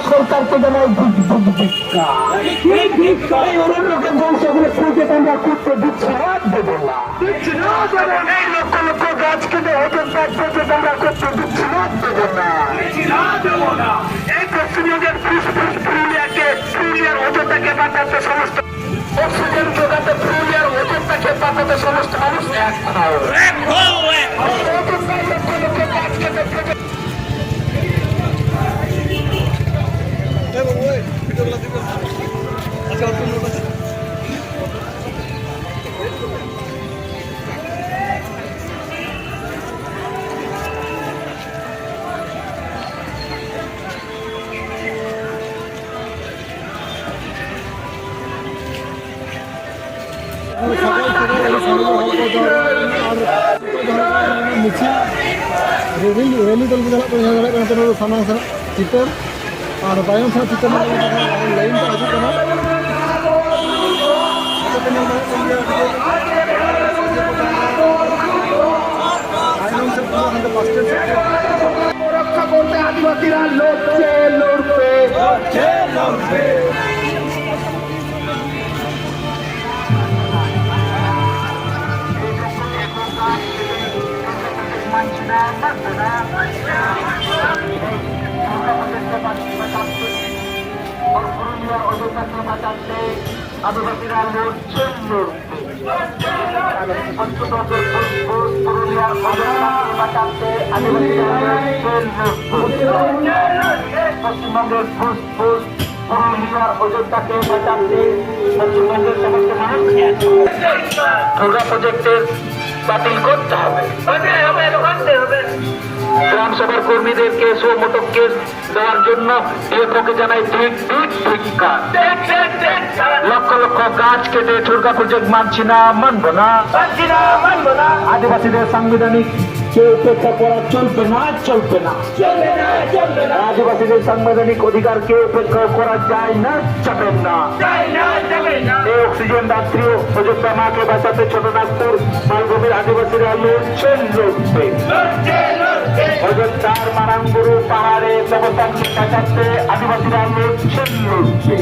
সরকারকে জানাই সরকারকে জানাই আমরা করতে দিচ্ছি না দেবো না এই লক্ষ লক্ষ গাছ কেটে ওজন আমরা করতে দিচ্ছি না দেবো না এই পশ্চিমবঙ্গের পুরুলিয়ার ওজনটাকে বাঁচাতে সমস্ত অক্সিজেন যোগাতে পুরুলিয়ার ওজনটাকে বাঁচাতে সমস্ত মানুষ এক रैली दल को सामना चितर और तायम से चितर लाइन रक्षा करते आदिवासी लड़ते लड़ते আদিবাসীরা লড়ছেন পুরুলিয়ার বাঁচাতে আদিবাসীরা পশ্চিমবঙ্গের ফুসফুস পুরুলিয়ার অযোধ্যাকে বাঁচাতে পশ্চিমবঙ্গের সমস্ত মানুষ দুর্গা প্রজেক্টের বাতিল করতে হবে গ্রাম সভার কর্মীদেরকে সুমোটক কেস দেওয়ার জন্য ডিএফওকে জানাই ঠিক লক্ষ লক্ষ গাছ কেটে দুর্গা প্রজেক্ট মানছি না মানবো না আদিবাসীদের সাংবিধানিক উপেক্ষা করা চলবে না আদিবাসীদের সাংবিধানিক অধিকারকে উপেক্ষা করা যায় না যাবেন না এই অক্সিজেন রাত্রি অযোধ্যা মাকে বাঁচাতে ছোটনাগপুর মালভূমির আদিবাসীরা লড়ছেন লড়বে অযোধ্যার মারাঙ্গুরু পাহাড়ে দেবতাকে বাঁচাতে আদিবাসীরা লড়ছেন লড়বে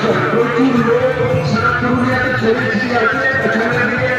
প্রচুর লোক সারা পুরুলিয়াতে ছড়িয়ে ছিটিয়ে আছে সামনে দিকে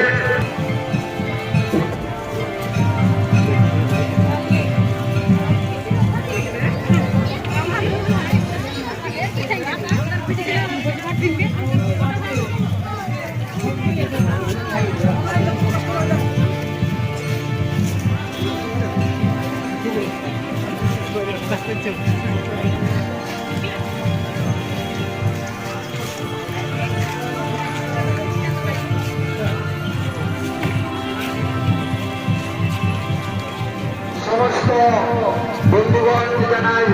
সমস্ত বন্ধুগণ জানাই